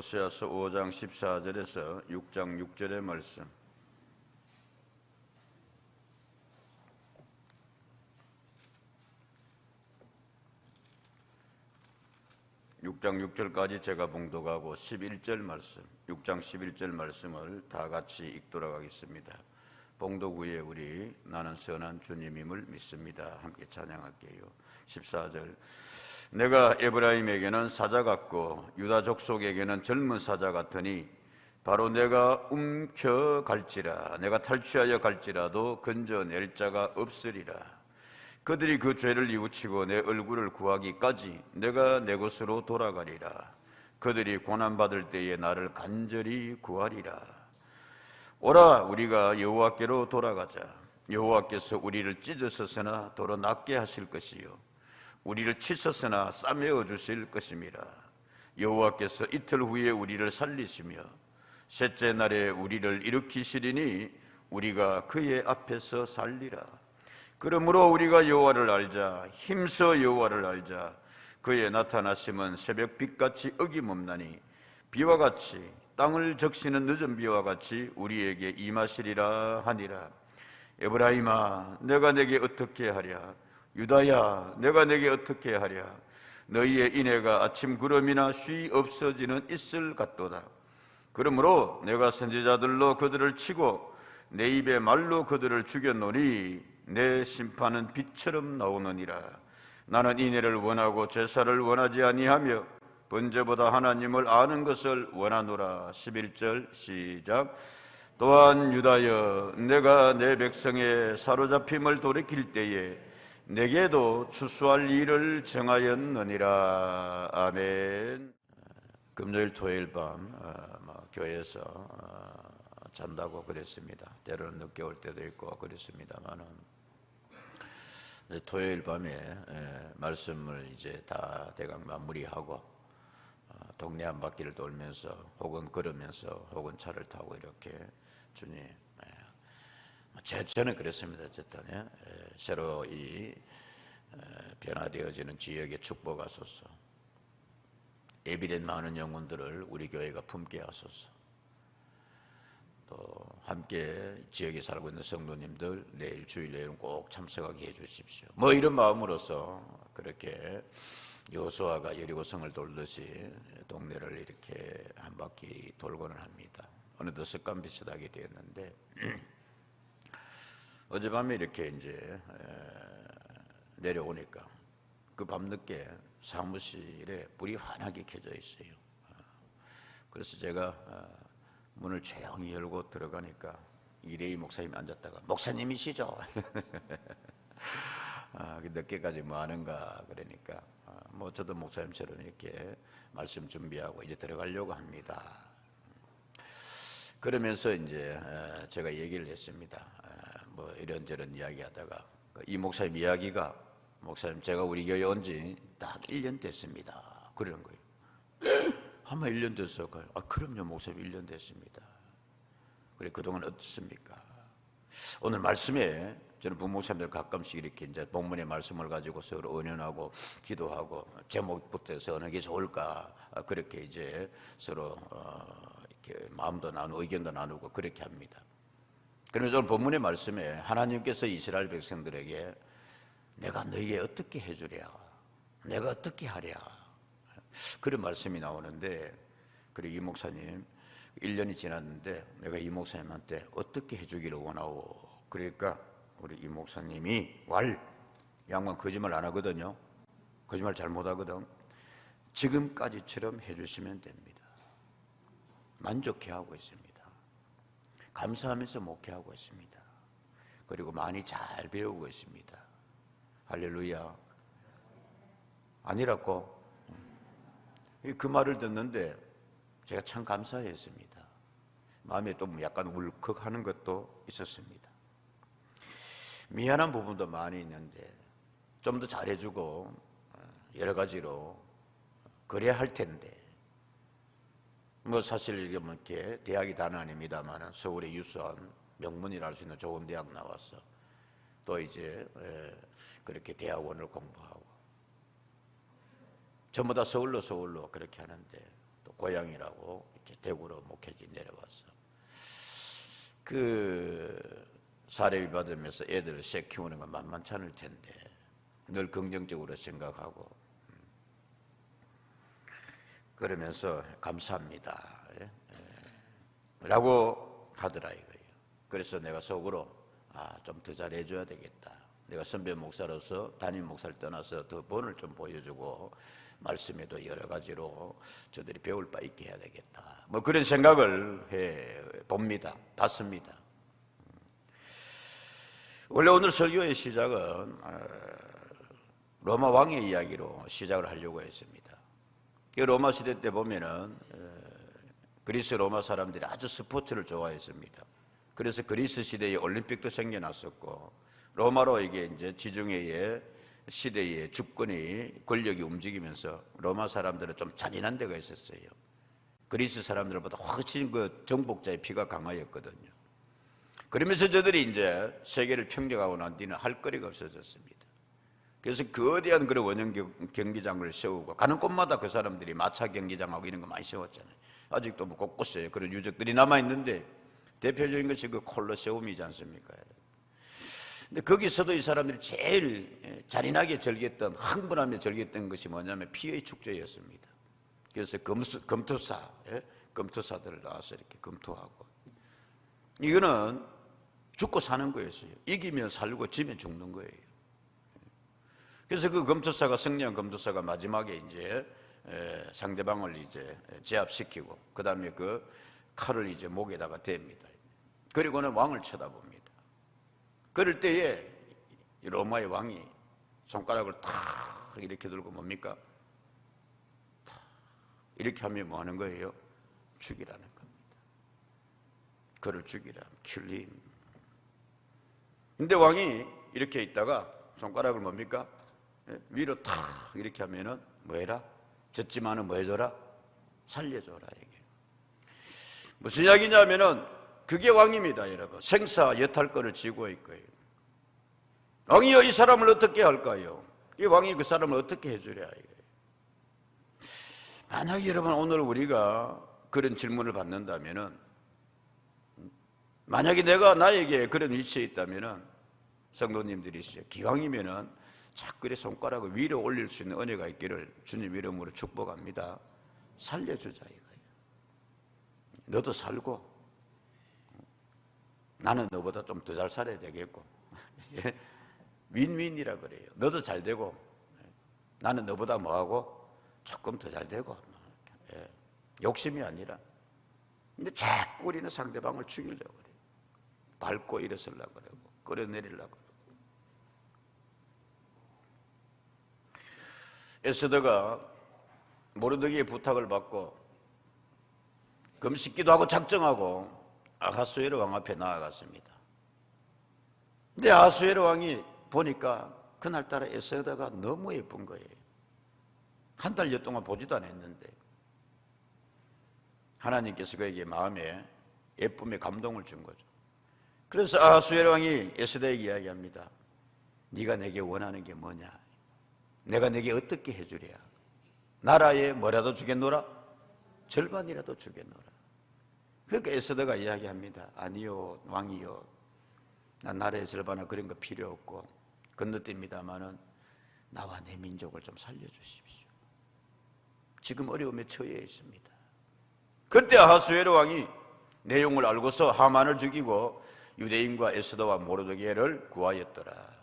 호세아서 5장 14절에서 6장 6절의 말씀. 6장 6절까지 제가 봉독하고 11절 말씀, 6장 11절 말씀을 다 같이 읽도록 하겠습니다. 봉독 후에 우리 나는 선한 주님임을 믿습니다. 함께 찬양할게요. 14절. 내가 에브라임에게는 사자 같고 유다 족속에게는 젊은 사자 같으니 바로 내가 움켜갈지라 내가 탈취하여 갈지라도 건져낼 자가 없으리라. 그들이 그 죄를 뉘우치고 내 얼굴을 구하기까지 내가 내 곳으로 돌아가리라. 그들이 고난받을 때에 나를 간절히 구하리라. 오라, 우리가 여호와께로 돌아가자. 여호와께서 우리를 찢으셨으나 도로 낫게 하실 것이요 우리를 치셨으나 싸매어 주실 것임이라. 여호와께서 이틀 후에 우리를 살리시며 셋째 날에 우리를 일으키시리니 우리가 그의 앞에서 살리라. 그러므로 우리가 여호와를 알자. 힘써 여호와를 알자. 그의 나타나심은 새벽빛같이 어김없나니 비와 같이 땅을 적시는 늦은 비와 같이 우리에게 임하시리라 하니라. 에브라임아, 내가 내게 어떻게 하랴? 유다야, 내가 내게 어떻게 하랴? 너희의 인애가 아침 구름이나 쉬 없어지는 이슬 같도다. 그러므로 내가 선지자들로 그들을 치고 내 입의 말로 그들을 죽였노니 내 심판은 빛처럼 나오느니라. 나는 인애를 원하고 제사를 원하지 아니하며 번제보다 하나님을 아는 것을 원하노라. 11절 시작. 또한 유다여, 내가 내 백성의 사로잡힘을 돌이킬 때에 내게도 추수할 일을 정하였느니라. 아멘. 금요일 토요일 밤 교회에서 잔다고 그랬습니다. 때로는 늦게 올 때도 있고 그랬습니다만은 토요일 밤에 말씀을 이제 다 대강 마무리하고 동네 한 바퀴를 돌면서 혹은 걸으면서 혹은 차를 타고 이렇게 주님, 저는 그랬습니다. 어쨌든 새로 이 변화되어지는 지역에 축복하소서. 예비된 많은 영혼들을 우리 교회가 품게 하소서. 또 함께 지역에 살고 있는 성도님들 내일 주일에는 꼭 참석하게 해주십시오. 뭐 이런 마음으로서 그렇게 여호수아가 여리고성을 돌듯이 동네를 이렇게 한 바퀴 돌고는 합니다. 어느덧 습관 비슷하게 되었는데 어젯밤에 이렇게 이제 내려오니까 그 밤늦게 사무실에 불이 환하게 켜져 있어요. 그래서 제가 문을 조용히 열고 들어가니까 이레이 목사님이 앉았다가 목사님이시죠? 늦게까지 뭐 하는가 그러니까 뭐 저도 목사님처럼 이렇게 말씀 준비하고 이제 들어가려고 합니다. 그러면서 이제 제가 얘기를 했습니다. 뭐 이런저런 이야기하다가 이 목사님 이야기가 목사님 제가 우리 교회 온 지 딱 1년 됐습니다. 그러는 거예요. 아마 1년 됐을까요? 그럼요 목사님 1년 됐습니다. 그래 그동안 어떻습니까? 오늘 말씀에 저는 부목사님들 가끔씩 이렇게 이제 본문의 말씀을 가지고 서로 의논하고 기도하고 제목부터 해서 어느 게 좋을까 그렇게 이제 서로 이렇게 마음도 나누고 의견도 나누고 그렇게 합니다. 그래서 오늘 본문의 말씀에 하나님께서 이스라엘 백성들에게 내가 너에게 어떻게 해주랴, 내가 어떻게 하랴 그런 말씀이 나오는데 그리고 이 목사님 1년이 지났는데 내가 이 목사님한테 어떻게 해주기를 원하오. 그러니까 우리 이 목사님이 양반 거짓말 안 하거든요. 거짓말 잘 못하거든. 지금까지처럼 해주시면 됩니다. 만족해하고 있습니다. 감사하면서 목회하고 있습니다. 그리고 많이 잘 배우고 있습니다. 할렐루야. 아니라고? 그 말을 듣는데 제가 참 감사했습니다. 마음에 또 약간 울컥하는 것도 있었습니다. 미안한 부분도 많이 있는데 좀 더 잘해주고 여러 가지로 그래야 할 텐데 뭐 사실 이렇게 대학이 다는 아닙니다만 서울의 유수한 명문이라 할 수 있는 좋은 대학 나와서 또 이제 그렇게 대학원을 공부하고 전부 다 서울로 그렇게 하는데 또 고향이라고 이제 대구로 목회지 내려와서 그 사례비 받으면서 애들을 새 키우는 건 만만치 않을 텐데 늘 긍정적으로 생각하고 그러면서 감사합니다 라고 하더라 이거예요. 그래서 내가 속으로 좀 더 잘해줘야 되겠다. 내가 선배 목사로서 담임 목사를 떠나서 더 본을 좀 보여주고 말씀에도 여러 가지로 저들이 배울 바 있게 해야 되겠다. 뭐 그런 생각을 해 봅니다. 봤습니다. 원래 오늘 설교의 시작은 로마 왕의 이야기로 시작을 하려고 했습니다. 로마 시대 때 보면은 그리스 로마 사람들이 아주 스포츠를 좋아했습니다. 그래서 그리스 시대에 올림픽도 생겨났었고 로마로 이게 이제 지중해의 시대의 주권이 권력이 움직이면서 로마 사람들은 좀 잔인한 데가 있었어요. 그리스 사람들보다 훨씬 그 정복자의 피가 강하였거든요. 그러면서 저들이 이제 세계를 평정하고 난 뒤는 할 거리가 없어졌습니다. 그래서 거대한 그런 원형 경기장을 세우고 가는 곳마다 그 사람들이 마차 경기장하고 이런 거 많이 세웠잖아요. 아직도 뭐 곳곳에 그런 유적들이 남아있는데 대표적인 것이 그 콜로세움이지 않습니까? 근데 거기서도 이 사람들이 제일 잔인하게 즐겼던, 흥분하며 즐겼던 것이 뭐냐면 피의 축제였습니다. 그래서 검투사들을 나와서 이렇게 검투하고, 이거는 죽고 사는 거였어요. 이기면 살고 지면 죽는 거예요. 그래서 그 검투사가, 승리한 검투사가 마지막에 이제 상대방을 이제 제압시키고 그 다음에 그 칼을 이제 목에다가 댑니다. 그리고는 왕을 쳐다봅니다. 그럴 때에 로마의 왕이 손가락을 탁 이렇게 들고 뭡니까? 이렇게 하면 뭐 하는 거예요? 죽이라는 겁니다. 그를 죽이라, kill him. 근데 왕이 이렇게 있다가 손가락을 뭡니까? 위로 탁 이렇게 하면은 뭐 해라? 졌지만은 뭐 해줘라? 살려줘라. 이게 무슨 이야기냐면은 그게 왕입니다, 여러분. 생사 여탈권을 쥐고 있고요. 왕이여 이 사람을 어떻게 할까요? 이 왕이 그 사람을 어떻게 해주랴. 만약에 여러분 오늘 우리가 그런 질문을 받는다면은, 만약에 내가 나에게 그런 위치에 있다면은, 성도님들이시죠, 기왕이면은 자꾸 손가락을 위로 올릴 수 있는 은혜가 있기를 주님 이름으로 축복합니다. 살려주자 이거예요. 너도 살고 나는 너보다 좀 더 잘 살아야 되겠고 윈윈이라 그래요. 너도 잘 되고 나는 너보다 뭐하고 조금 더 잘 되고, 욕심이 아니라. 근데 자꾸 우리는 상대방을 죽이려고 그래요. 밟고 일어서려고 그러고 끌어내리려고 그러고. 에스더가 모르드게의 부탁을 받고 금식기도 하고 작정하고 아하수에로 왕 앞에 나아갔습니다. 근데 아하수에로 왕이 보니까 그날따라 에스더가 너무 예쁜 거예요. 한 달여 동안 보지도 않았는데 하나님께서 그에게 마음에 예쁨에 감동을 준 거죠. 그래서 아하수에로 왕이 에스더에게 이야기합니다. 네가 내게 원하는 게 뭐냐? 내가 내게 어떻게 해주랴? 나라에 뭐라도 주겠노라? 절반이라도 주겠노라. 그러니까 에스더가 이야기합니다. 아니요 왕이요, 난 나라의 절반은 그런 거 필요 없고 건너뜁니다마는 나와 내 민족을 좀 살려주십시오. 지금 어려움에 처해 있습니다. 그때 아하수에로 왕이 내용을 알고서 하만을 죽이고 유대인과 에스더와 모르드게를 구하였더라.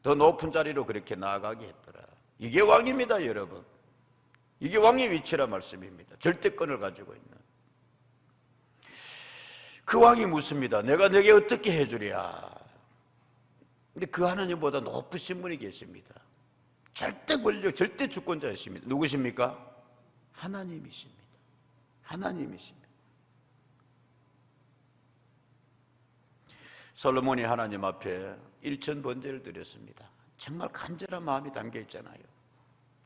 더 높은 자리로 그렇게 나아가게 했더라. 이게 왕입니다, 여러분. 이게 왕의 위치라 말씀입니다. 절대권을 가지고 있는. 그 왕이 묻습니다. 내가 내게 어떻게 해주랴? 근데 그 하나님보다 높으신 분이 계십니다. 절대 권력, 절대 주권자이십니다. 누구십니까? 하나님이십니다. 하나님이십니다. 솔로몬이 하나님 앞에 일천번제를 드렸습니다. 정말 간절한 마음이 담겨 있잖아요.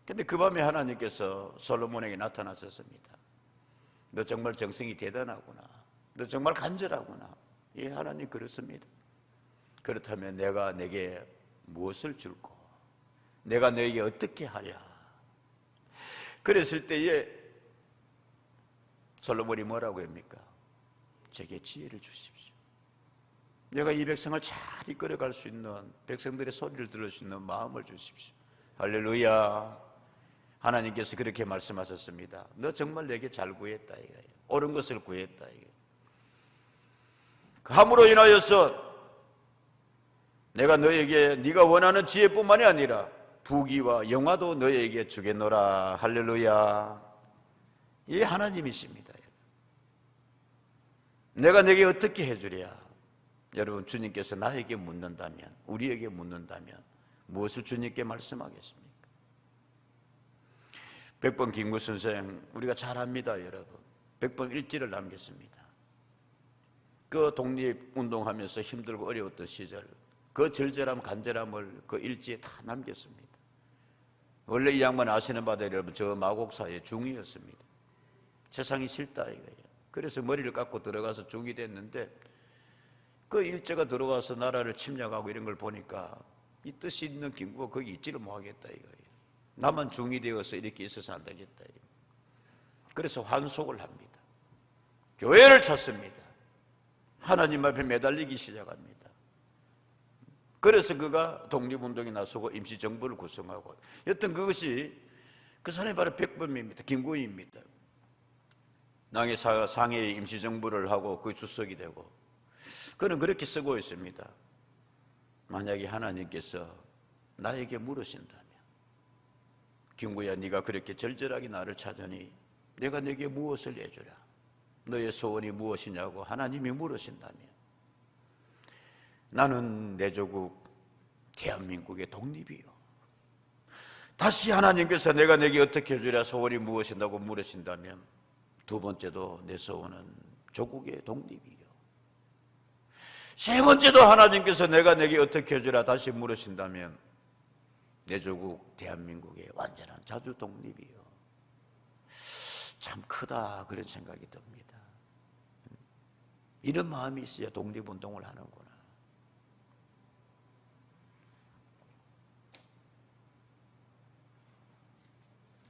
근데 그 밤에 하나님께서 솔로몬에게 나타나셨습니다. 너 정말 정성이 대단하구나. 너 정말 간절하구나. 예, 하나님 그렇습니다. 그렇다면 내가 내게 무엇을 줄고 내가 너에게 어떻게 하랴? 그랬을 때에 솔로몬이 뭐라고 합니까? 제게 지혜를 주십시오. 내가 이 백성을 잘 이끌어갈 수 있는, 백성들의 소리를 들을 수 있는 마음을 주십시오. 할렐루야. 하나님께서 그렇게 말씀하셨습니다. 너 정말 내게 잘 구했다 이거예요. 옳은 것을 구했다 이거예요. 함으로 인하여서 내가 너에게 네가 원하는 지혜뿐만이 아니라 부귀와 영화도 너에게 주겠노라. 할렐루야. 이 하나님이십니다. 내가 내게 어떻게 해주랴? 여러분, 주님께서 나에게 묻는다면, 우리에게 묻는다면 무엇을 주님께 말씀하겠습니까? 백번 김구 선생 우리가 잘 압니다. 여러분, 백번 일지를 남겼습니다. 그 독립운동하면서 힘들고 어려웠던 시절, 그 절절함 간절함을 그 일지에 다 남겼습니다. 원래 이 양반 아시는 바대로 여러분, 저 마곡사의 중이었습니다. 세상이 싫다 이거예요. 그래서 머리를 깎고 들어가서 중이 됐는데, 그 일제가 들어와서 나라를 침략하고 이런 걸 보니까 이 뜻이 있는 김구가 거기 있지를 못하겠다 이거예요. 나만 중이 되어서 이렇게 있어서 안 되겠다 이거예요. 그래서 환속을 합니다. 교회를 찾습니다. 하나님 앞에 매달리기 시작합니다. 그래서 그가 독립운동에 나서고 임시정부를 구성하고, 여튼 그것이 그 사람이 바로 백범입니다. 김구입니다. 상해의 임시정부를 하고 그 주석이 되고, 그는 그렇게 쓰고 있습니다. 만약에 하나님께서 나에게 물으신다면, 김구야 네가 그렇게 절절하게 나를 찾으니 내가 네게 무엇을 해주랴? 너의 소원이 무엇이냐고 하나님이 물으신다면, 나는 내 조국 대한민국의 독립이요. 다시 하나님께서 내가 내게 어떻게 해주랴 소원이 무엇이냐고 물으신다면, 두 번째도 내 소원은 조국의 독립이요. 세 번째도 하나님께서 내가 내게 어떻게 해주랴 다시 물으신다면, 내 조국 대한민국의 완전한 자주 독립이요. 참 크다 그런 생각이 듭니다. 이런 마음이 있어야 독립운동을 하는구나.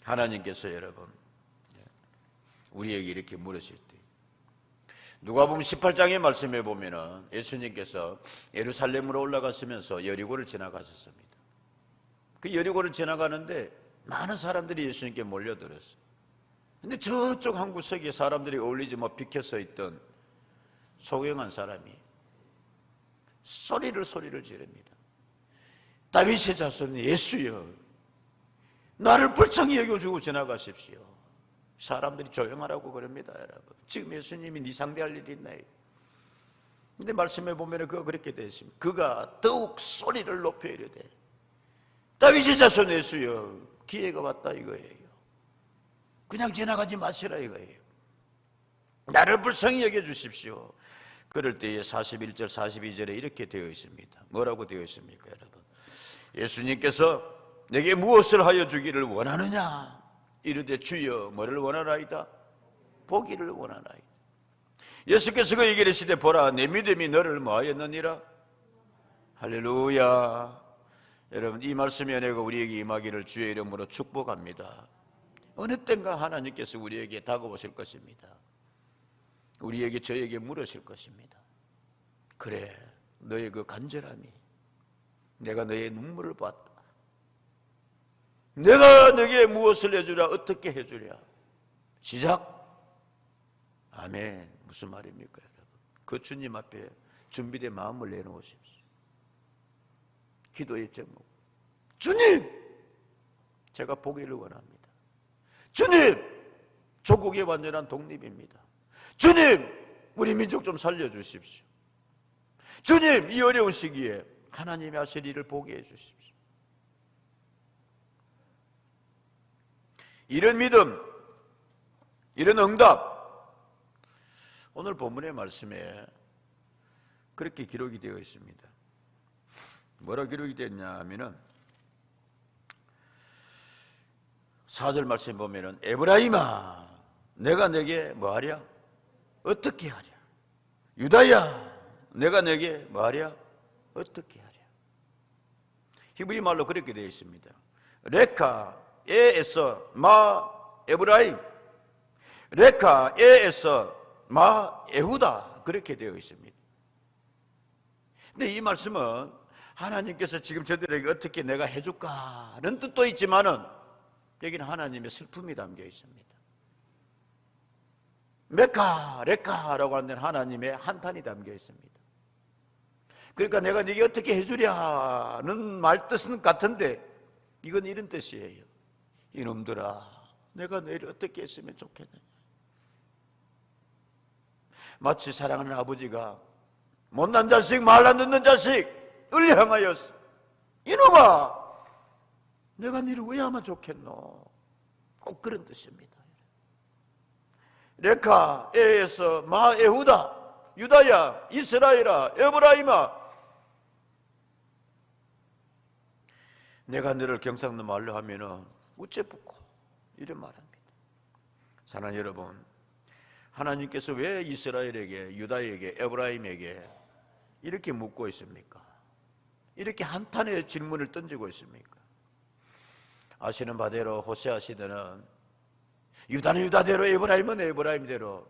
하나님께서 여러분 우리에게 이렇게 물으실 때, 누가복음 18장의 말씀에 보면은 예수님께서 예루살렘으로 올라가시면서 여리고를 지나가셨습니다. 그 여리고를 지나가는데 많은 사람들이 예수님께 몰려들었어요. 근데 저쪽 한 구석에 사람들이 어울리지 못 비켜서 있던 소경한 사람이 소리를 지릅니다. 다윗의 자손 예수여, 나를 불쌍히 여겨주고 지나가십시오. 사람들이 조용하라고 그럽니다. 여러분, 지금 예수님이 네 상대할 일이 있나요? 근데 말씀해 보면 그가 그렇게 되어 있습니다. 그가 더욱 소리를 높여 이르되, 다윗의 자손 예수여, 기회가 왔다 이거예요. 그냥 지나가지 마시라 이거예요. 나를 불쌍히 여겨주십시오. 그럴 때에 41절 42절에 이렇게 되어 있습니다. 뭐라고 되어 있습니까 여러분? 예수님께서 내게 무엇을 하여 주기를 원하느냐? 이르되 주여 뭐를 원하나이다? 보기를 원하나이다. 예수께서 그에게 이르시되 보라 내 믿음이 너를 뭐하였느니라? 할렐루야. 여러분, 이 말씀의 은혜가 우리에게 임하기를 주의 이름으로 축복합니다. 어느 땐가 하나님께서 우리에게 다가오실 것입니다. 우리에게 저에게 물으실 것입니다. 그래, 너의 그 간절함이, 내가 너의 눈물을 봤다. 내가 너에게 무엇을 해주랴? 어떻게 해주랴? 시작. 아멘. 무슨 말입니까 여러분? 그 주님 앞에 준비된 마음을 내놓으십시오. 기도의 제목, 주님 제가 보기를 원합니다. 주님 조국의 완전한 독립입니다. 주님 우리 민족 좀 살려주십시오. 주님 이 어려운 시기에 하나님이 하실 일을 보게 해주십시오. 이런 믿음, 이런 응답, 오늘 본문의 말씀에 그렇게 기록이 되어 있습니다. 뭐라 기록이 됐냐 하면은 4절 말씀 보면은 에브라임아 내가 내게 뭐하랴? 어떻게 하랴? 유다야 내가 내게 뭐하랴? 어떻게 하랴? 히브리 말로 그렇게 되어 있습니다. 레카 에에서 마 에브라임 레카에서 마 에후다 그렇게 되어 있습니다. 근데 이 말씀은 하나님께서 지금 저들에게 어떻게 내가 해줄까는 뜻도 있지만은 여기는 하나님의 슬픔이 담겨 있습니다. 메카, 레카라고 하는 데는 하나님의 한탄이 담겨 있습니다. 그러니까 내가 네게 어떻게 해주랴는 말 뜻은 같은데 이건 이런 뜻이에요. 이놈들아, 내가 너희를 어떻게 했으면 좋겠느냐. 마치 사랑하는 아버지가 못난 자식, 말 안 듣는 자식을 향하여서 이놈아, 내가 너를 왜 하면 좋겠노. 꼭 그런 뜻입니다. 레카에서 마 에후다, 유다야, 이스라엘아, 에브라임아, 내가 너를 경상도 말로 하면은 우째 붙고 이런 말합니다. 사랑하는 여러분, 하나님께서 왜 이스라엘에게, 유다에게, 에브라임에게 이렇게 묻고 있습니까? 이렇게 한탄의 질문을 던지고 있습니까? 아시는 바대로 호세아 시대는 유다는 유다대로, 에브라임은 에브라임대로,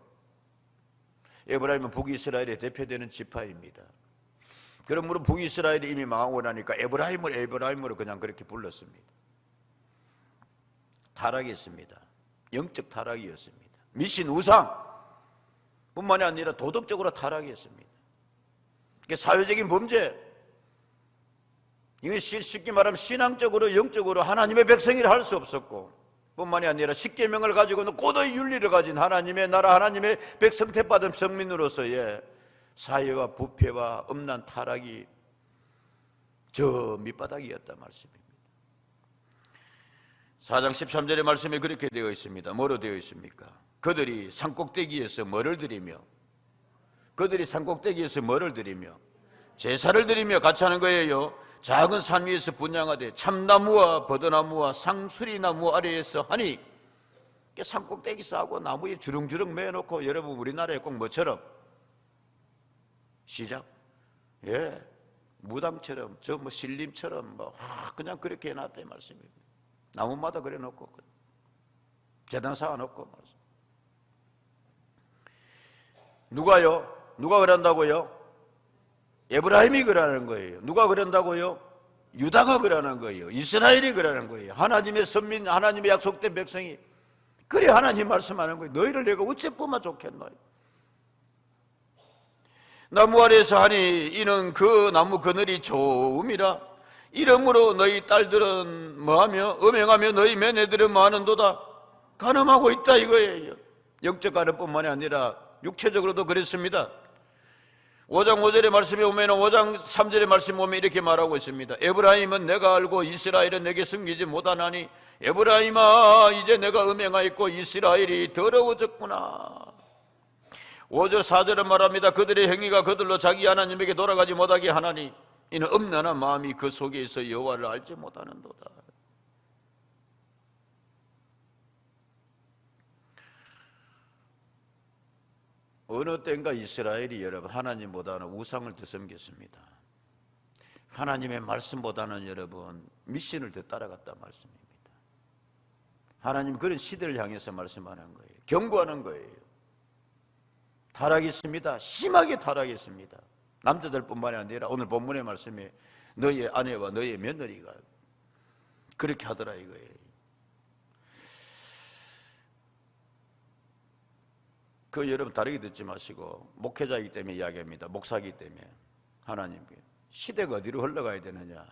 에브라임은 북이스라엘의 대표되는 지파입니다. 그러므로 북이스라엘이 이미 망하고 나니까 에브라임을 에브라임으로 그냥 그렇게 불렀습니다. 타락이었습니다. 영적 타락이었습니다. 미신 우상 뿐만이 아니라 도덕적으로 타락이었습니다. 사회적인 범죄, 이건 쉽게 말하면 신앙적으로 영적으로 하나님의 백성이라 할 수 없었고, 뿐만이 아니라 십계명을 가지고는 고도의 윤리를 가진 하나님의 나라, 하나님의 백성택받은 성민으로서의 사회와 부패와 엄난 타락이 저 밑바닥이었단 말씀입니다. 4장 13절의 말씀에 그렇게 되어 있습니다. 뭐로 되어 있습니까? 그들이 산꼭대기에서 뭐를 드리며, 그들이 산꼭대기에서 뭐를 드리며 제사를 드리며 같이 하는 거예요. 작은 산 위에서 분양하되 참나무와 버드나무와 상수리나무 아래에서 하니, 산꼭대기 쌓고 나무에 주렁주렁 매어놓고, 여러분 우리나라에 꼭 뭐처럼 시작, 무당처럼, 저 뭐 신림처럼 뭐 그냥 그렇게 해놨다 이 말씀입니다. 나무마다 그래 놓고 재단 쌓아 놓고 말씀. 누가요? 누가 그런다고요? 에브라임이 그러는 거예요. 누가 그런다고요? 유다가 그러는 거예요. 이스라엘이 그러는 거예요. 하나님의 선민, 하나님의 약속된 백성이 그래 하나님 말씀하는 거예요. 너희를 내가 어째 뽑아 좋겠노. 나무 아래에서 하니 이는 그 나무 그늘이 좋음이라. 이러므로 너희 딸들은 뭐하며 음행하며 너희 매내들은 뭐하는도다. 간음하고 있다 이거예요. 영적 간음뿐만이 아니라 육체적으로도 그랬습니다. 5장 5절의 말씀에 오면 5장 3절의 말씀에 오면 이렇게 말하고 있습니다. 에브라임은 내가 알고 이스라엘은 내게 숨기지 못하나니 에브라임아 이제 내가 음행하였고 이스라엘이 더러워졌구나. 5절 4절은 말합니다. 그들의 행위가 그들로 자기 하나님에게 돌아가지 못하게 하나니 이는 음란한 마음이 그 속에 있어 여호와를 알지 못하는도다. 어느 때인가 이스라엘이 여러분 하나님보다는 우상을 더 섬겼습니다. 하나님의 말씀보다는 여러분 미신을 더 따라갔단 말씀입니다. 하나님 그런 시대를 향해서 말씀하는 거예요. 경고하는 거예요. 타락했습니다. 심하게 타락했습니다. 남자들뿐만이 아니라 오늘 본문의 말씀에 너의 아내와 너의 며느리가 그렇게 하더라 이거예요. 그 여러분 다르게 듣지 마시고 목회자이기 때문에 이야기합니다. 목사이기 때문에 하나님께 시대가 어디로 흘러가야 되느냐.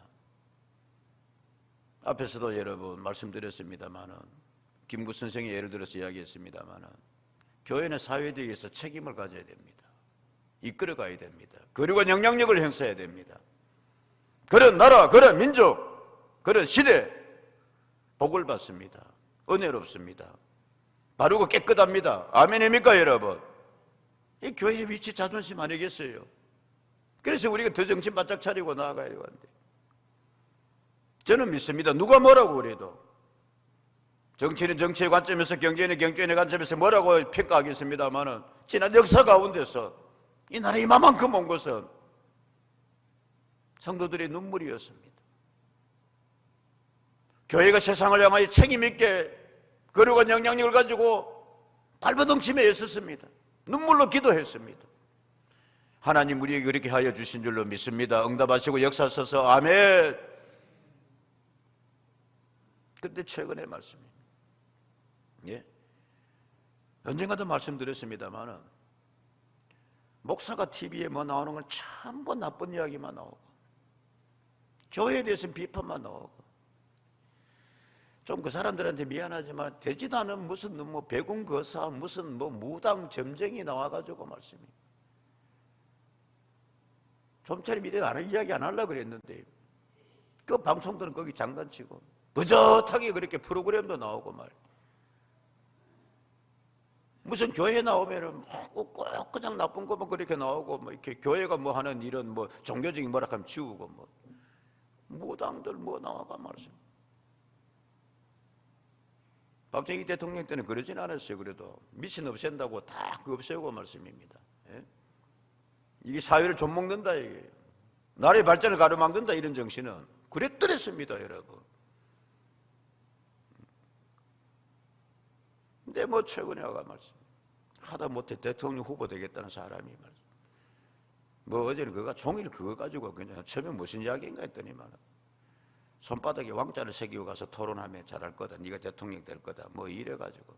앞에서도 여러분 말씀드렸습니다마는 김구 선생이 예를 들어서 이야기했습니다마는 교회는 사회에 의해서 책임을 가져야 됩니다. 이끌어가야 됩니다. 그리고 영향력을 행사해야 됩니다. 그런 나라, 그런 민족, 그런 시대 복을 받습니다. 은혜롭습니다. 바르고 깨끗합니다. 아멘입니까 여러분? 이 교회의 위치 자존심 아니겠어요? 그래서 우리가 더 정신 바짝 차리고 나아가야 하는데 저는 믿습니다. 누가 뭐라고 그래도 정치는 정치의 관점에서 경제는 경제의 관점에서 뭐라고 평가하겠습니다마는 지난 역사 가운데서 이 나라 이만큼 온 것은 성도들의 눈물이었습니다. 교회가 세상을 향하여 책임 있게 그리고 영향력을 가지고 발버둥치며 애썼습니다. 눈물로 기도했습니다. 하나님 우리에게 그렇게 하여 주신 줄로 믿습니다. 응답하시고 역사하셔서 아멘. 근데 최근의 말씀입니다. 예? 언젠가도 말씀드렸습니다만은 목사가 TV에 뭐 나오는 건 전부 나쁜 이야기만 나오고 교회에 대해서는 비판만 나오고 좀 그 사람들한테 미안하지만 되지도 않은 무슨 뭐 배군거사 무슨 뭐 무당 점쟁이 나와가지고 말씀이 좀처럼 이래 이야기 안 하려고 그랬는데 그 방송들은 거기 장단치고 버젓하게 그렇게 프로그램도 나오고 말 무슨 교회 나오면은 꼭 그냥 나쁜 것만 그렇게 나오고 뭐 이렇게 교회가 뭐 하는 이런 뭐 종교적인 뭐라 하면 지우고 뭐 무당들 뭐 나와가 말씀. 박정희 대통령 때는 그러진 않았어요. 그래도 미신 없앤다고 다 그 없애고 말씀입니다. 예? 이게 사회를 좀 먹는다 이게 나라의 발전을 가로막는다 이런 정신은 그랬더랬습니다, 여러분. 근데 뭐 최근에 와가 말씀 하다 못해 대통령 후보 되겠다는 사람이 말씀 뭐 어제는 그가 종일 그거 가지고 그냥 처음에 무슨 이야기인가 했더니만 손바닥에 왕자를 새기고 가서 토론하면 잘할 거다. 네가 대통령 될 거다. 뭐 이래가지고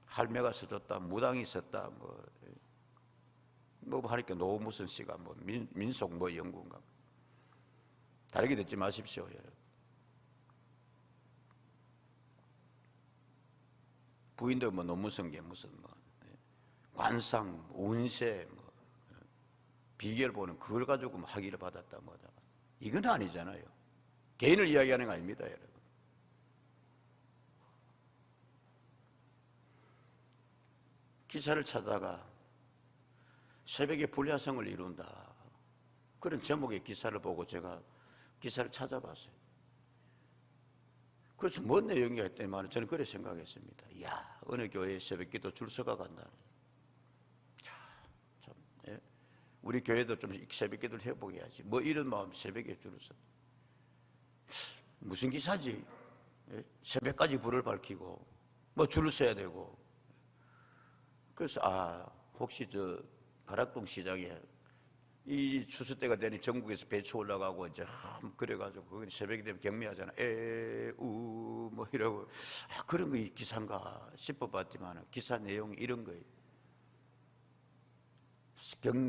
할매가 써줬다. 무당이 썼다. 뭐 하니까 노무선 씨가 뭐 민속 뭐 연구인가 다르게 듣지 마십시오, 여러분. 부인도 뭐 노무선계 무슨 뭐 관상, 운세 뭐 비결 보는 그걸 가지고 뭐 학위를 받았다 뭐다. 이건 아니잖아요. 개인을 이야기하는 거 아닙니다, 여러분. 기사를 찾다가 새벽에 불야성을 이룬다 그런 제목의 기사를 보고 제가 기사를 찾아봤어요. 그래서 뭔 내용이가 했더니 저는 그렇게 생각했습니다. 이야, 어느 교회에 새벽기도 줄 서가 간다. 참, 예? 우리 교회도 좀 새벽기도를 해보게 해야지. 뭐 이런 마음 새벽에 줄을 서. 무슨 기사지? 예? 새벽까지 불을 밝히고 뭐 줄을 서야 되고. 그래서 혹시 저 가락동 시장에 이 추수 때가 되니 전국에서 배추 올라가고 이제 그래가지고 거기 새벽이 되면 경매하잖아. 뭐 이러고 그런 거 기사인가 싶어봤지만 기사 내용이 이런 거예요.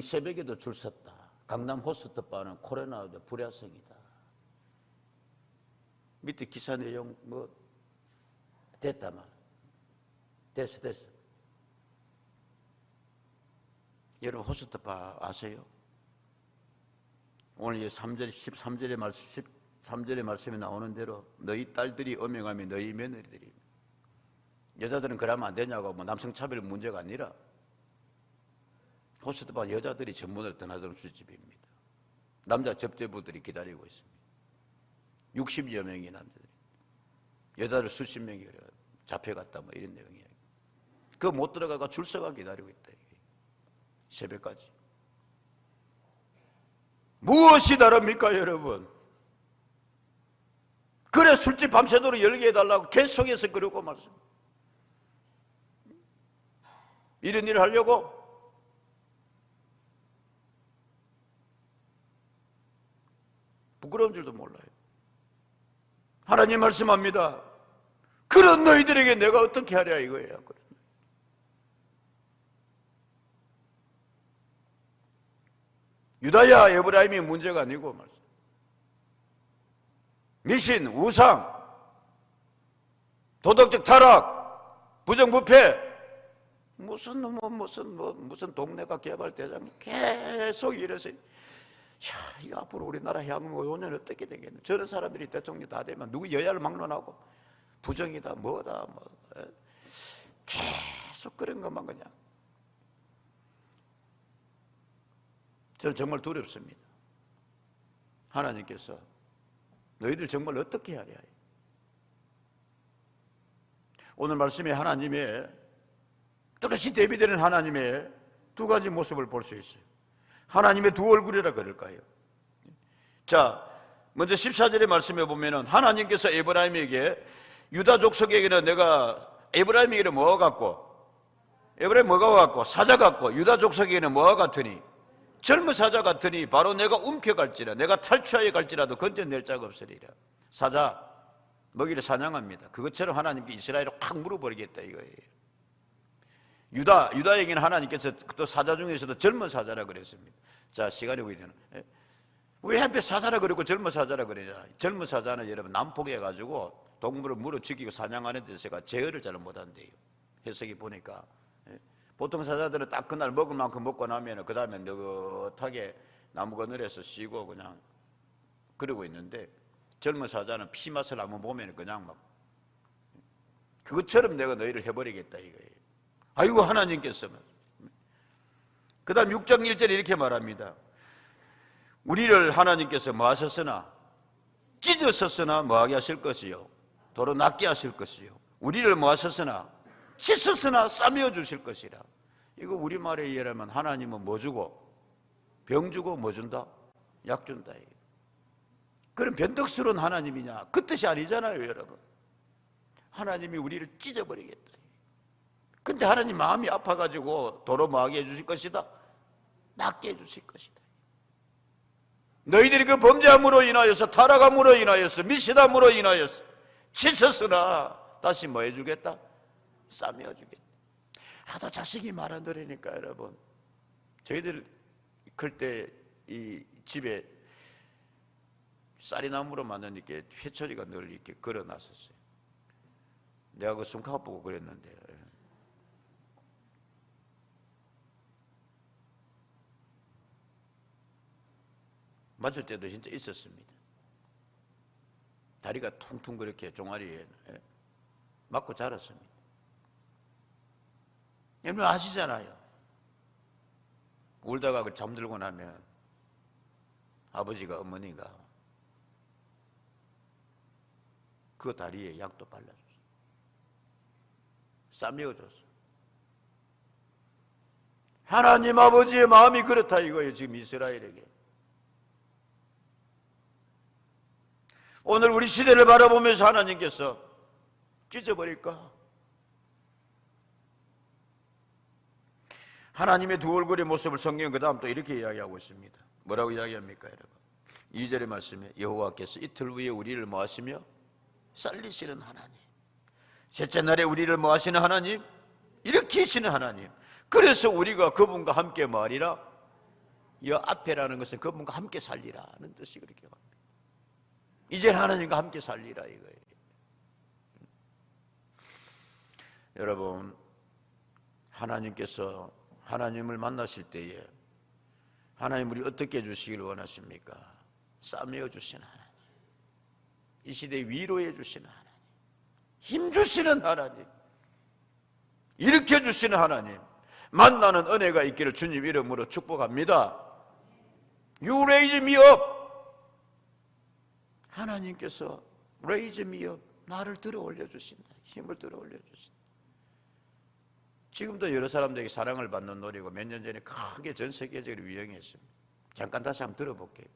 새벽에도 줄 섰다. 강남 호스트바는 코로나 불야성이다. 밑에 기사 내용 뭐 됐다만 됐어. 여러분 호스트바 아세요? 오늘 3절, 13절의 말씀에 나오는 대로 너희 딸들이 엄명하며 너희 며느리들이 여자들은 그러면 안 되냐고 뭐 남성차별 문제가 아니라 호스트바 여자들이 전문으로 떠나던 술집입니다. 남자 접대부들이 기다리고 있습니다. 60여 명의 남자들이 여자들 수십 명이 잡혀갔다 뭐 이런 내용이에요. 그거 못 들어가가 줄 서가 기다리고 있다. 새벽까지. 무엇이 다릅니까, 여러분? 그래 술집 밤새도록 열게 해달라고 계속해서 그러고 말씀. 이런 일을 하려고? 부끄러운 줄도 몰라요. 하나님 말씀합니다. 그런 너희들에게 내가 어떻게 하랴 이거예요. 유다야 에브라임이 문제가 아니고 말씀. 미신, 우상, 도덕적 타락, 부정부패, 무슨 동네가 개발대장 계속 이래서 이거 앞으로 우리나라 향후 5년 어떻게 되겠노? 저런 사람들이 대통령 다 되면 누구 여야를 막론하고 부정이다 뭐다 계속 그런 것만 그냥. 저는 정말 두렵습니다. 하나님께서 너희들 정말 어떻게 하랴. 오늘 말씀에 하나님의 또다시 대비되는 하나님의 두 가지 모습을 볼 수 있어요. 하나님의 두 얼굴이라 그럴까요? 자, 먼저 14절의 말씀에 보면은 하나님께서 에브라임에게 유다 족속에게는 내가 에브라임에게는 뭐 갖고 에브라임 뭐가 왔고? 사자 같고, 유다 족속에게는 뭐가 같으니? 젊은 사자 같으니 바로 내가 움켜갈지라, 내가 탈취하여 갈지라도 건져낼 자가 없으리라. 사자 먹이를 사냥합니다. 그것처럼 하나님께 이스라엘을 확 물어버리겠다 이거예요. 유다에게는 하나님께서 또 사자 중에서도 젊은 사자라 그랬습니다. 자, 시간이 오게 되는, 왜 하필 사자라 그러고 젊은 사자라 그러냐? 젊은 사자는 여러분 난폭해가지고 동물을 물어 죽이고 사냥하는 데서 제어를 잘 못한대요. 해석이 보니까. 보통 사자들은 딱 그날 먹을 만큼 먹고 나면 그 다음에 느긋하게 나무 그늘에서 쉬고 그냥 그러고 있는데, 젊은 사자는 피 맛을 한번 보면 그냥 막 그것처럼 내가 너희를 해버리겠다 이거예요. 아이고 하나님께서. 그 다음 6장 1절에 이렇게 말합니다. 우리를 하나님께서 뭐 하셨으나? 찢으셨으나 뭐하게 하실 것이요? 도로 낫게 하실 것이요. 우리를 뭐 하셨으나? 찢었으나 싸매어 주실 것이라. 이거 우리말에 의하면 하나님은 뭐 주고? 병 주고 뭐 준다? 약 준다. 그럼 변덕스러운 하나님이냐? 그 뜻이 아니잖아요 여러분. 하나님이 우리를 찢어버리겠다. 근데 하나님 마음이 아파가지고 도로 뭐하게 해주실 것이다? 낫게 해주실 것이다. 너희들이 그 범죄함으로 인하여서, 타락함으로 인하여서, 미신함으로 인하여서 찢었으나 다시 뭐 해주겠다? 싸매어 주겠다. 하도 자식이 말 안 들으니까 여러분, 저희들 클 때 이 집에 쌀이나무로 만든 이렇게 회초리가 늘 이렇게 걸어놨었어요. 내가 그 손가락 보고 그랬는데, 맞을 때도 진짜 있었습니다. 다리가 퉁퉁 그렇게 종아리에 맞고 자랐습니다. 여러분 아시잖아요. 울다가 잠들고 나면 아버지가, 어머니가 그 다리에 약도 발라줬어요. 싸매어줬어요. 하나님 아버지의 마음이 그렇다 이거예요. 지금 이스라엘에게. 오늘 우리 시대를 바라보면서 하나님께서 찢어버릴까? 하나님의 두 얼굴의 모습을 성경은 그 다음 또 이렇게 이야기하고 있습니다. 뭐라고 이야기합니까 여러분? 2절의 말씀에 여호와께서 이틀 후에 우리를 뭐 하시며? 살리시는 하나님. 셋째 날에 우리를 뭐 하시는 하나님? 일으키시는 하나님. 그래서 우리가 그분과 함께 뭐 하리라? 이 앞에라는 것은 그분과 함께 살리라는 뜻이 그렇게 합니다. 이제 하나님과 함께 살리라 이거예요. 여러분, 하나님께서 하나님을 만나실 때에 하나님 우리 어떻게 해주시길 원하십니까? 싸매어 주시는 하나님, 이 시대에 위로해 주시는 하나님, 힘 주시는 하나님, 일으켜 주시는 하나님, 만나는 은혜가 있기를 주님 이름으로 축복합니다. You raise me up. 하나님께서 raise me up, 나를 들어 올려주신다. 힘을 들어 올려주신다. 지금도 여러 사람들에게 사랑을 받는 노래고 몇 년 전에 크게 전 세계적으로 유행했습니다. 잠깐 다시 한번 들어볼게요.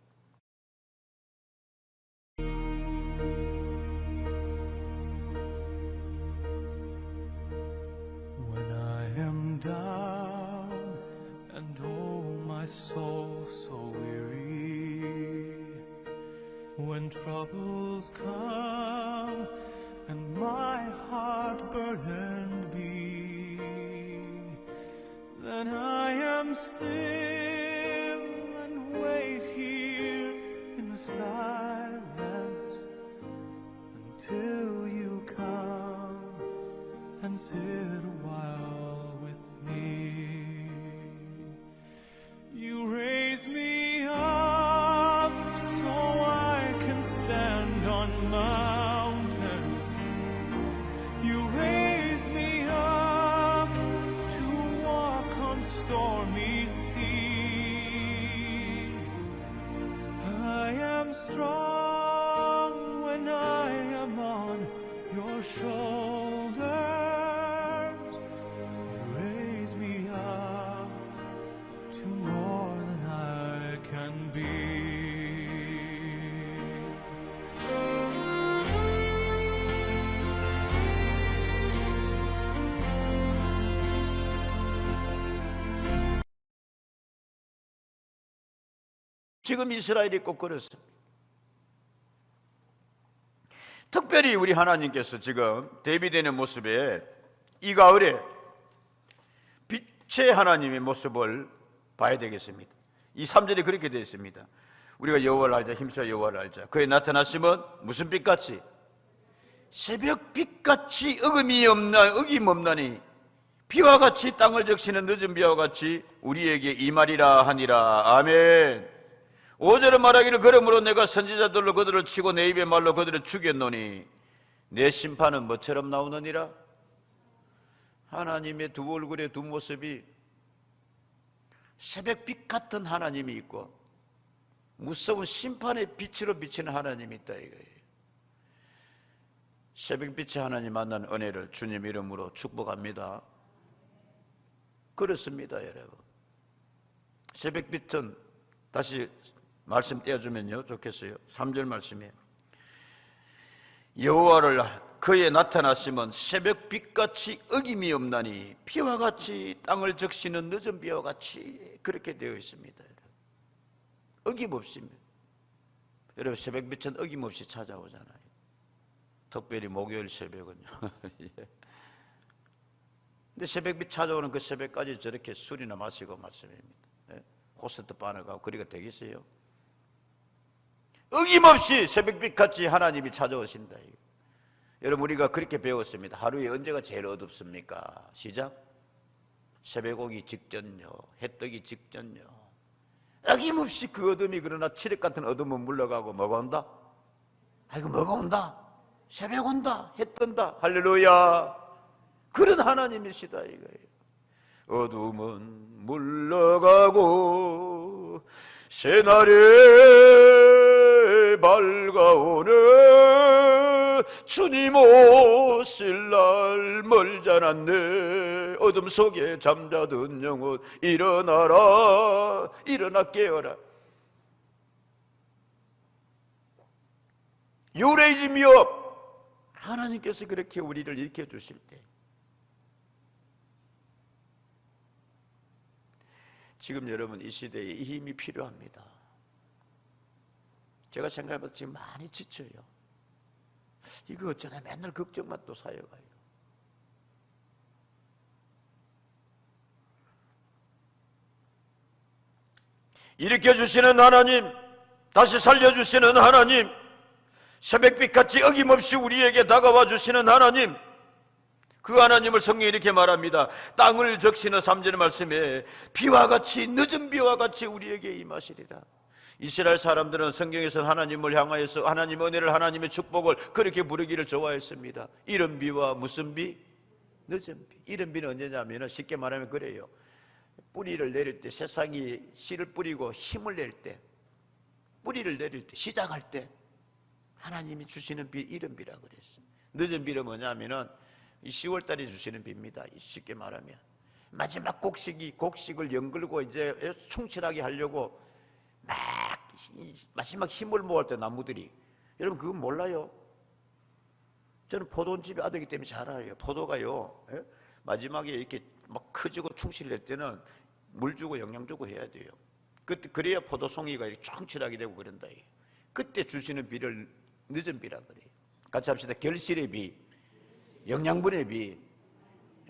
When I am down and oh my soul so weary, when troubles come and my heart burdened be, then I am still and wait here in the silence until you come and sit a while with me. You raise me up so I can stand on mountains. You raise me up to walk on stormy seas. I am strong when I am on your shoulders. 지금 이스라엘이 꼭 그렇습니다. 특별히 우리 하나님께서 지금 대비되는 모습에 이 가을에 빛의 하나님의 모습을 봐야 되겠습니다. 이 3절이 그렇게 되어 있습니다. 우리가 여호와를 알자, 힘써 여호와를 알자. 그의 나타나심은 무슨 빛같이? 새벽빛같이 어김없나니 비와 같이 땅을 적시는 늦은 비와 같이 우리에게 임하리라 하니라. 아멘. 5절은 말하기를 그러므로 내가 선지자들로 그들을 치고 내 입의 말로 그들을 죽였노니 내 심판은 뭐처럼 나오느니라. 하나님의 두 얼굴의 두 모습이 새벽빛 같은 하나님이 있고 무서운 심판의 빛으로 비치는 하나님이 있다 이거예요. 새벽빛의 하나님 만난 은혜를 주님 이름으로 축복합니다. 그렇습니다 여러분. 새벽빛은 다시 말씀 떼어주면요 좋겠어요. 3절 말씀이에요. 여호와를 그의 나타나심은 새벽빛같이 어김이 없나니 비와 같이 땅을 적시는 늦은 비와 같이 그렇게 되어 있습니다. 어김없이 여러분 새벽빛은 어김없이 찾아오잖아요. 특별히 목요일 새벽은요. 근데 새벽빛 찾아오는 그 새벽까지 저렇게 술이나 마시고 말씀입니다. 호스트 바늘 가고 그리가 되겠어요? 어김없이 새벽빛같이 하나님이 찾아오신다. 여러분 우리가 그렇게 배웠습니다. 하루에 언제가 제일 어둡습니까? 시작. 새벽 오기 직전요, 해 뜨기 직전요. 어김없이 그 어둠이 그러나 칠흑 같은 어둠은 물러가고 뭐가 온다? 아이고 뭐가 온다? 새벽 온다, 해 뜬다. 할렐루야. 그런 하나님이시다 이거예요. 어둠은 물러가고 새날에 밝아오네. 주님 오실 날 멀지 않았네. 어둠 속에 잠자던 영혼 일어나라. 일어나 깨어라. You raise me up. 하나님께서 그렇게 우리를 일으켜 주실 때 지금 여러분 이 시대에 이 힘이 필요합니다. 제가 생각해봐도 지금 많이 지쳐요. 이거 어쩌나 맨날 걱정만 또 쌓여가요. 일으켜주시는 하나님, 다시 살려주시는 하나님, 새벽빛같이 어김없이 우리에게 다가와 주시는 하나님, 그 하나님을 성경이 이렇게 말합니다. 땅을 적시는 3절의 말씀에 비와 같이 늦은 비와 같이 우리에게 임하시리라. 이스라엘 사람들은 성경에서 하나님을 향하여서 하나님의 은혜를 하나님의 축복을 그렇게 부르기를 좋아했습니다. 이른 비와 무슨 비? 늦은 비. 이른 비는 언제냐면 쉽게 말하면 그래요. 뿌리를 내릴 때, 세상이 씨를 뿌리고 힘을 낼 때, 뿌리를 내릴 때, 시작할 때 하나님이 주시는 비, 이른 비라 그랬어요. 늦은 비는 뭐냐면은 이 10월달에 주시는 비입니다. 쉽게 말하면 마지막 곡식을 연글고 이제 충실하게 하려고 막 마지막 힘을 모을 때 나무들이, 여러분 그건 몰라요? 저는 포도원집의 아들이기 때문에 잘 알아요. 포도가요 마지막에 이렇게 막 커지고 충실될 때는 물 주고 영양 주고 해야 돼요. 그때 그래야 포도송이가 이렇게 충실하게 되고 그런다. 그때 주시는 비를 늦은 비라 그래요. 같이 합시다. 결실의 비, 영양분의 비,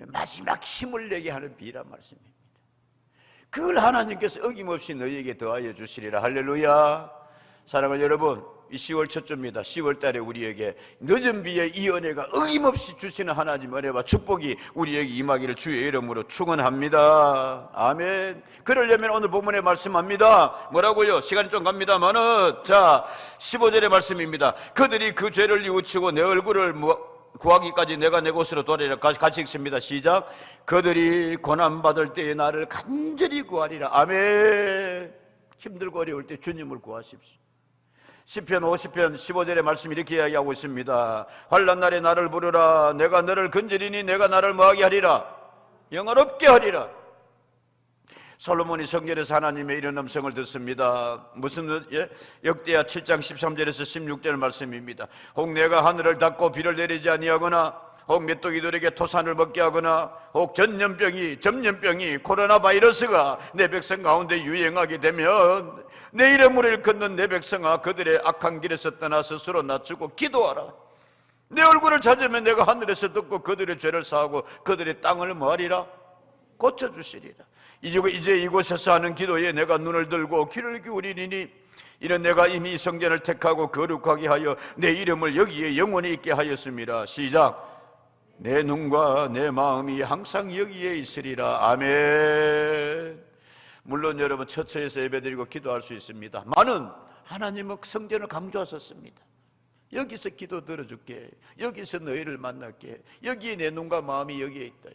마지막 힘을 내게 하는 비란 말씀입니다. 그걸 하나님께서 어김없이 너희에게 더하여 주시리라. 할렐루야. 사랑하는 여러분, 이 10월 첫 주입니다. 10월 달에 우리에게 늦은 비에 이 은혜가 어김없이 주시는 하나님 은혜와 축복이 우리에게 임하기를 주의 이름으로 축원합니다. 아멘. 그러려면 오늘 본문에 말씀합니다. 뭐라고요? 시간이 좀 갑니다만은, 자 15절의 말씀입니다. 그들이 그 죄를 뉘우치고 내 얼굴을 구하기까지 내가 내 곳으로 돌아오리라. 같이 읽습니다. 시작. 그들이 고난받을 때에 나를 간절히 구하리라. 아멘. 힘들고 어려울 때 주님을 구하십시오. 시편 50편 15절의 말씀 이렇게 이야기하고 있습니다. 환난 날에 나를 부르라. 내가 너를 건지리니 내가 나를 뭐하게 하리라? 영화롭게 하리라. 솔로몬이 성전에서 하나님의 이런 음성을 듣습니다. 무슨 역대하 7장 13절에서 16절 말씀입니다. 혹 내가 하늘을 닫고 비를 내리지 아니하거나 혹 메뚜기들에게 토산을 먹게 하거나 혹 전염병이 코로나 바이러스가 내 백성 가운데 유행하게 되면 내 이름으로 일컫는 내 백성아, 그들의 악한 길에서 떠나 스스로 낮추고 기도하라. 내 얼굴을 찾으면 내가 하늘에서 듣고 그들의 죄를 사하고 그들의 땅을 뭐하리라? 고쳐주시리라. 이제 이곳에서 하는 기도에 내가 눈을 들고 귀를 기울이리니 이는 내가 이미 이 성전을 택하고 거룩하게 하여 내 이름을 여기에 영원히 있게 하였습니다. 시작. 내 눈과 내 마음이 항상 여기에 있으리라. 아멘. 물론 여러분 처처에서 예배드리고 기도할 수 있습니다. 많은 하나님은 성전을 강조하셨습니다. 여기서 기도 들어줄게, 여기서 너희를 만날게, 여기에 내 눈과 마음이 여기에 있다.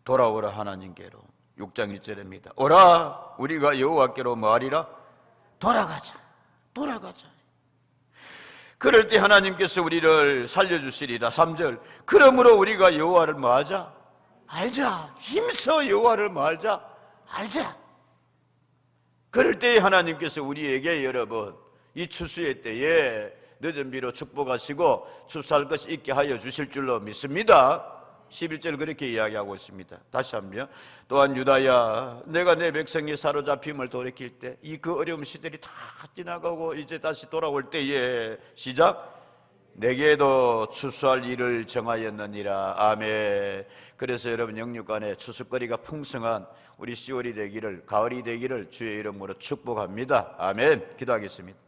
돌아오라 하나님께로. 6장 1절입니다. 오라 우리가 여호와께로 뭐하리라? 돌아가자. 그럴 때 하나님께서 우리를 살려주시리라. 3절. 그러므로 우리가 여호와를 뭐하자? 알자. 힘써 여호와를 뭐하자? 알자. 그럴 때 하나님께서 우리에게 여러분 이 추수의 때에 늦은 비로 축복하시고 추수할 것이 있게 하여 주실 줄로 믿습니다. 11절 그렇게 이야기하고 있습니다. 다시 한번. 또한 유다야, 내가 내 백성이 사로잡힘을 돌이킬 때 이 그 어려움 시절이 다 지나가고 이제 다시 돌아올 때에 시작. 내게도 추수할 일을 정하였느니라. 아멘. 그래서 여러분 영육간에 추수거리가 풍성한 우리 10월이 되기를, 가을이 되기를 주의 이름으로 축복합니다. 아멘. 기도하겠습니다.